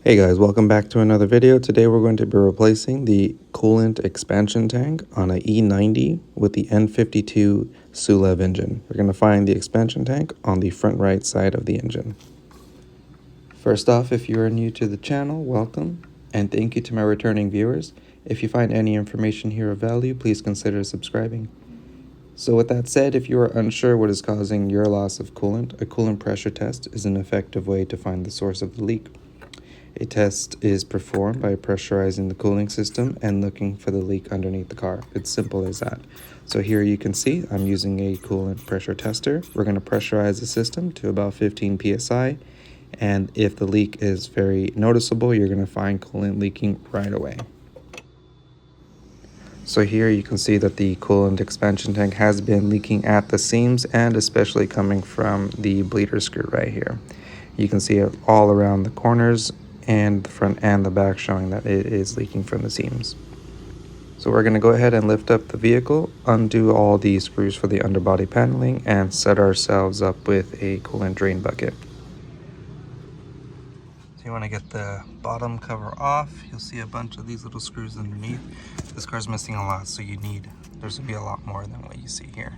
Hey guys, welcome back to another video. Today we're going to be replacing the coolant expansion tank on a E90 with the N52 SULEV engine. We're going to find the expansion tank on the front right side of the engine. First off, if you are new to the channel, welcome, and thank you to my returning viewers. If you find any information here of value, please consider subscribing. So with that said, if you are unsure what is causing your loss of coolant, a coolant pressure test is an effective way to find the source of the leak. A test is performed by pressurizing the cooling system and looking for the leak underneath the car. It's simple as that. So here you can see I'm using a coolant pressure tester. We're going to pressurize the system to about 15 psi, and if the leak is very noticeable, you're going to find coolant leaking right away. So here you can see that the coolant expansion tank has been leaking at the seams and especially coming from the bleeder screw right here. You can see it all around the corners and the front and the back, showing that it is leaking from the seams. So we're going to go ahead and lift up the vehicle, undo all the screws for the underbody paneling, and set ourselves up with a coolant drain bucket. So you want to get the bottom cover off. You'll see a bunch of these little screws underneath. This car's missing a lot, so there's going to be a lot more than what you see here.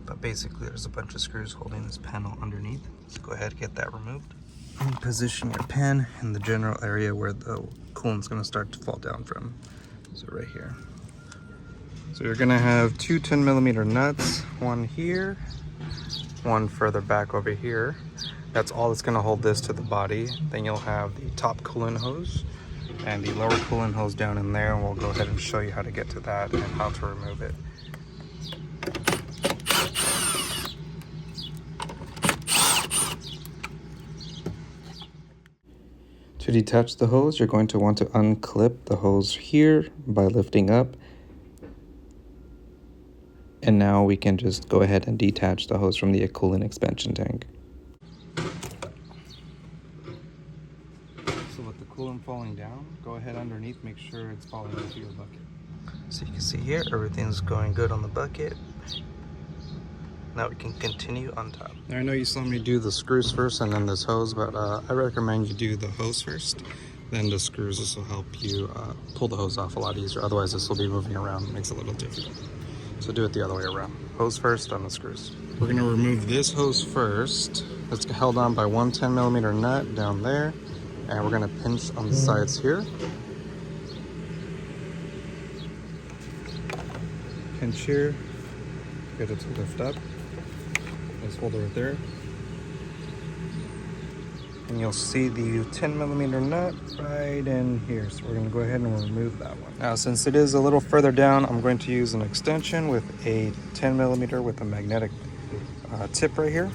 But basically there's a bunch of screws holding this panel underneath. So go ahead and get that removed. And position your pen in the general area where the coolant's going to start to fall down from. So right here. So you're going to have two 10mm nuts, one here, one further back over here. That's all that's going to hold this to the body. Then you'll have the top coolant hose and the lower coolant hose down in there, and we'll go ahead and show you how to get to that and how to remove it. To detach the hose, you're going to want to unclip the hose here by lifting up. And now we can just go ahead and detach the hose from the coolant expansion tank. So with the coolant falling down, go ahead underneath, make sure it's falling into your bucket. So you can see here, everything's going good on the bucket. Now we can continue on top. Now I know you saw me do the screws first and then this hose, but I recommend you do the hose first, then the screws. This will help you pull the hose off a lot easier. Otherwise this will be moving around, it makes it a little difficult. So do it the other way around. Hose first, then the screws. We're going to remove this hose first. It's held on by one 10mm nut down there, and we're going to pinch on the sides here. Pinch here, get it to lift up. Just hold it right there. And you'll see the 10mm nut right in here. So we're going to go ahead and remove that one. Now, since it is a little further down, I'm going to use an extension with a 10mm with a magnetic tip right here.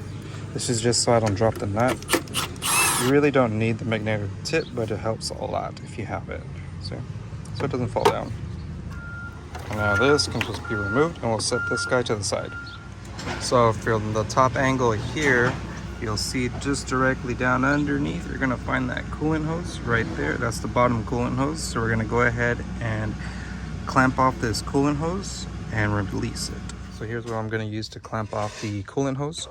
This is just so I don't drop the nut. You really don't need the magnetic tip, but it helps a lot if you have it. So it doesn't fall down. And now this can just be removed, and we'll set this guy to the side. So from the top angle here, you'll see just directly down underneath, you're gonna find that coolant hose right there. That's the bottom coolant hose. So we're gonna go ahead and clamp off this coolant hose and release it. So here's what I'm gonna use to clamp off the coolant hose.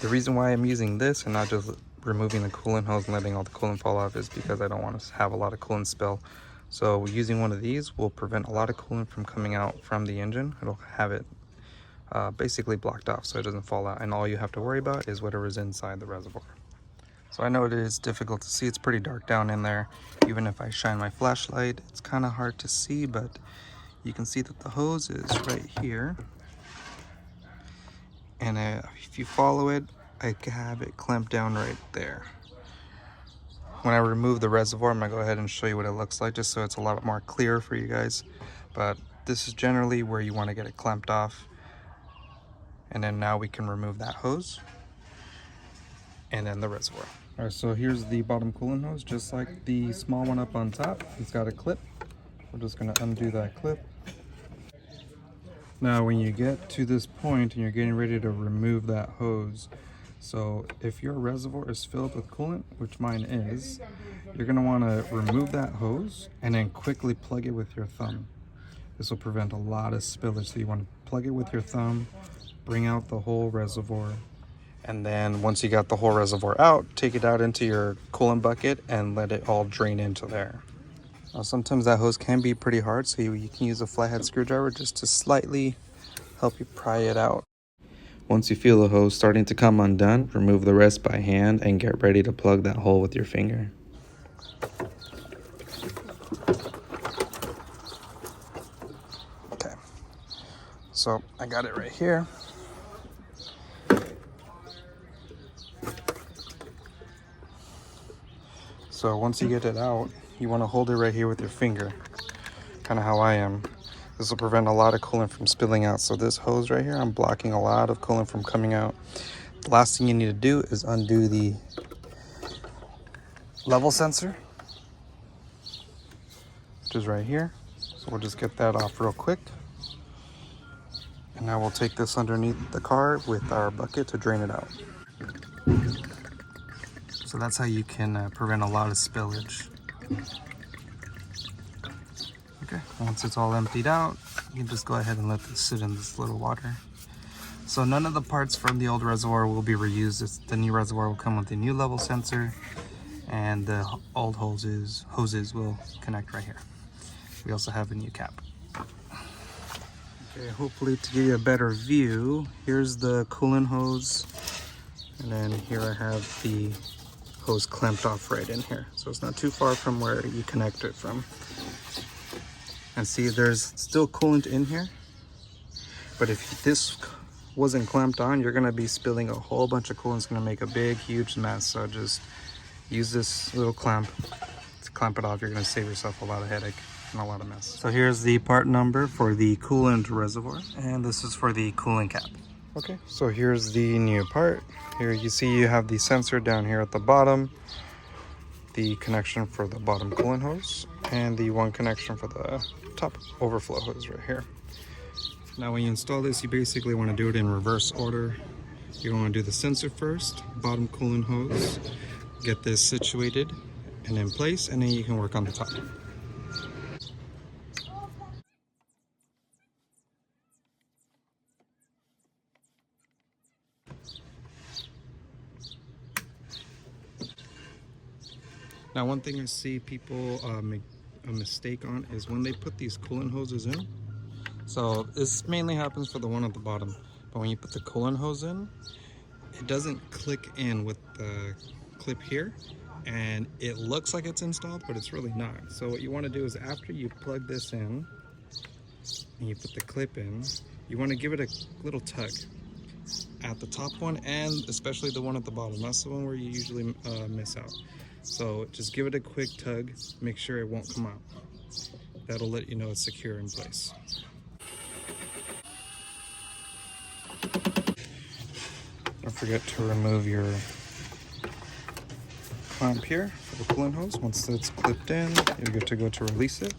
The reason why I'm using this and not just removing the coolant hose and letting all the coolant fall off is because I don't want to have a lot of coolant spill. So using one of these will prevent a lot of coolant from coming out from the engine. It'll have it basically blocked off so it doesn't fall out, and all you have to worry about is whatever's inside the reservoir. So I know it is difficult to see, it's pretty dark down in there. Even if I shine my flashlight, it's kind of hard to see, but you can see that the hose is right here, and if you follow it, I have it clamped down right there. When I remove the reservoir, I'm gonna go ahead and show you what it looks like, just so it's a lot more clear for you guys. But this is generally where you want to get it clamped off. And then now we can remove that hose and then the reservoir. All right, so here's the bottom coolant hose, just like the small one up on top. It's got a clip. We're just gonna undo that clip. Now when you get to this point and you're getting ready to remove that hose, so if your reservoir is filled with coolant, which mine is, you're gonna wanna remove that hose and then quickly plug it with your thumb. This will prevent a lot of spillage, so you wanna plug it with your thumb, bring out the whole reservoir, And then once you got the whole reservoir out, take it out into your coolant bucket and let it all drain into there. Now, sometimes that hose can be pretty hard, so you can use a flathead screwdriver just to slightly help you pry it out. Once you feel the hose starting to come undone, remove the rest by hand and get ready to plug that hole with your finger. Okay, so I got it right here. So once you get it out, you want to hold it right here with your finger, kind of how I am. This will prevent a lot of coolant from spilling out. So this hose right here, I'm blocking a lot of coolant from coming out. The last thing you need to do is undo the level sensor, which is right here. So we'll just get that off real quick. And now we'll take this underneath the car with our bucket to drain it out. So that's how you can prevent a lot of spillage. Okay, once it's all emptied out, you can just go ahead and let this sit in this little water. So none of the parts from the old reservoir will be reused. The new reservoir will come with a new level sensor, and the old hoses will connect right here. We also have a new cap. Okay, hopefully to give you a better view, here's the coolant hose, and then here I have the hose clamped off right in here. So it's not too far from where you connect it from. And see, there's still coolant in here, but if this wasn't clamped on, you're gonna be spilling a whole bunch of coolant. It's gonna make a big, huge mess. So just use this little clamp to clamp it off. You're gonna save yourself a lot of headache and a lot of mess. So here's the part number for the coolant reservoir, and this is for the coolant cap. Okay, so here's the new part. Here you see you have the sensor down here at the bottom, the connection for the bottom coolant hose, and the one connection for the top overflow hose right here. Now when you install this, you basically want to do it in reverse order. You want to do the sensor first, bottom coolant hose, get this situated and in place, and then you can work on the top. Now one thing I see people make a mistake on is when they put these coolant hoses in. So this mainly happens for the one at the bottom, but when you put the coolant hose in, it doesn't click in with the clip here, and it looks like it's installed, but it's really not. So what you want to do is after you plug this in and you put the clip in, you want to give it a little tug at the top one, and especially the one at the bottom. That's the one where you usually miss out. So just give it a quick tug, make sure it won't come out. That'll let you know it's secure in place. Don't forget to remove your clamp here for the coolant hose. Once it's clipped in, you're good to go to release it.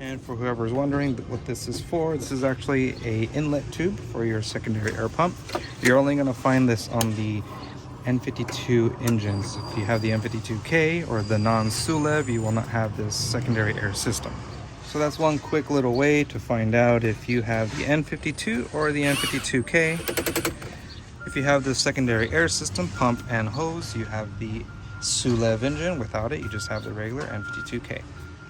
And for whoever's wondering what this is for, this is actually an inlet tube for your secondary air pump. You're only going to find this on the N52 engines. If you have the N52K or the non-SULEV, you will not have this secondary air system. So that's one quick little way to find out if you have the N52 or the N52K. If you have the secondary air system, pump and hose, you have the SULEV engine. Without it, you just have the regular N52K.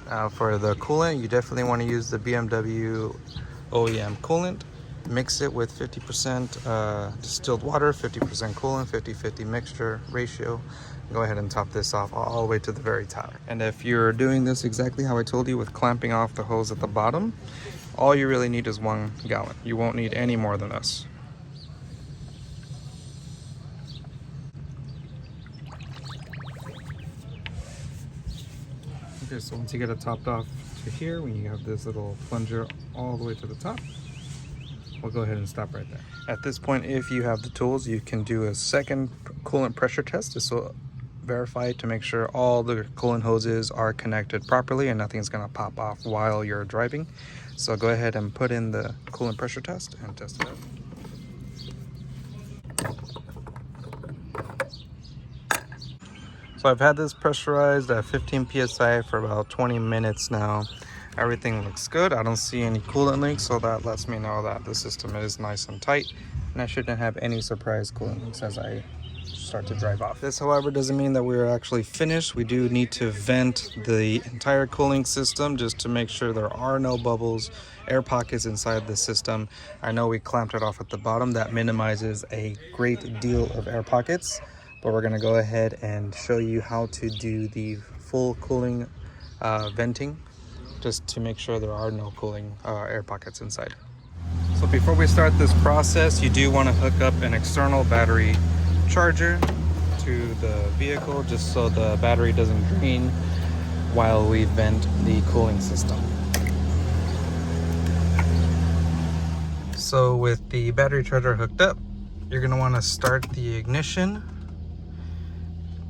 Now for the coolant, you definitely want to use the BMW OEM coolant. Mix it with 50% distilled water, 50% coolant, 50-50 mixture ratio. Go ahead and top this off all the way to the very top. And if you're doing this exactly how I told you with clamping off the hose at the bottom, all you really need is 1 gallon. You won't need any more than this. Okay, so once you get it topped off to here, when you have this little plunger all the way to the top, we'll go ahead and stop right there. At this point, if you have the tools, you can do a second coolant pressure test. This will verify to make sure all the coolant hoses are connected properly and nothing's gonna pop off while you're driving. So go ahead and put in the coolant pressure test and test it out. So I've had this pressurized at 15 psi for about 20 minutes now. Everything looks good. I don't see any coolant leaks, so that lets me know that the system is nice and tight and I shouldn't have any surprise coolant leaks as I start to drive off. This, however, doesn't mean that we're actually finished. We do need to vent the entire cooling system just to make sure there are no bubbles, air pockets inside the system. I know we clamped it off at the bottom. That minimizes a great deal of air pockets, but we're going to go ahead and show you how to do the full cooling venting, just to make sure there are no cooling air pockets inside. So before we start this process, you do want to hook up an external battery charger to the vehicle, just so the battery doesn't drain while we vent the cooling system. So with the battery charger hooked up, you're going to want to start the ignition,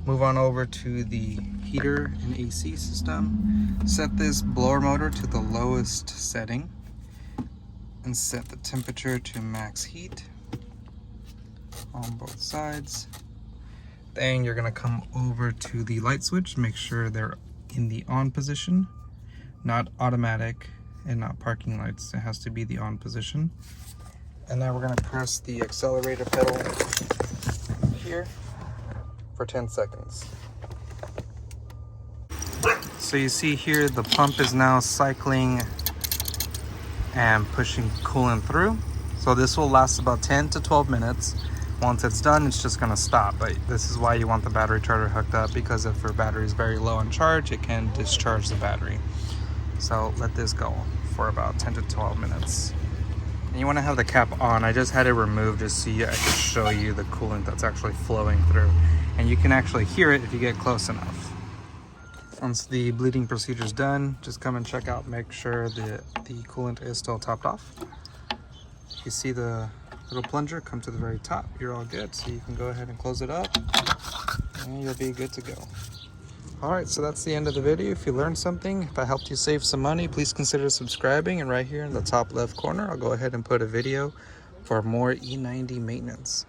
move on over to the heater and AC system, set this blower motor to the lowest setting, and set the temperature to max heat on both sides. Then you're gonna come over to the light switch, make sure they're in the on position, not automatic and not parking lights. It has to be the on position. And now we're gonna press the accelerator pedal here for 10 seconds. So you see here the pump is now cycling and pushing coolant through. So this will last about 10 to 12 minutes. Once it's done, it's just gonna stop. But this is why you want the battery charger hooked up, because if your battery is very low on charge, it can discharge the battery. So let this go for about 10 to 12 minutes. And you wanna have the cap on. I just had it removed just so I could show you the coolant that's actually flowing through. And you can actually hear it if you get close enough. Once the bleeding procedure is done, just come and check out, make sure the coolant is still topped off. You see the little plunger come to the very top, you're all good. So you can go ahead and close it up and you'll be good to go. All right, so that's the end of the video. If you learned something, if I helped you save some money, please consider subscribing. And right here in the top left corner, I'll go ahead and put a video for more E90 maintenance.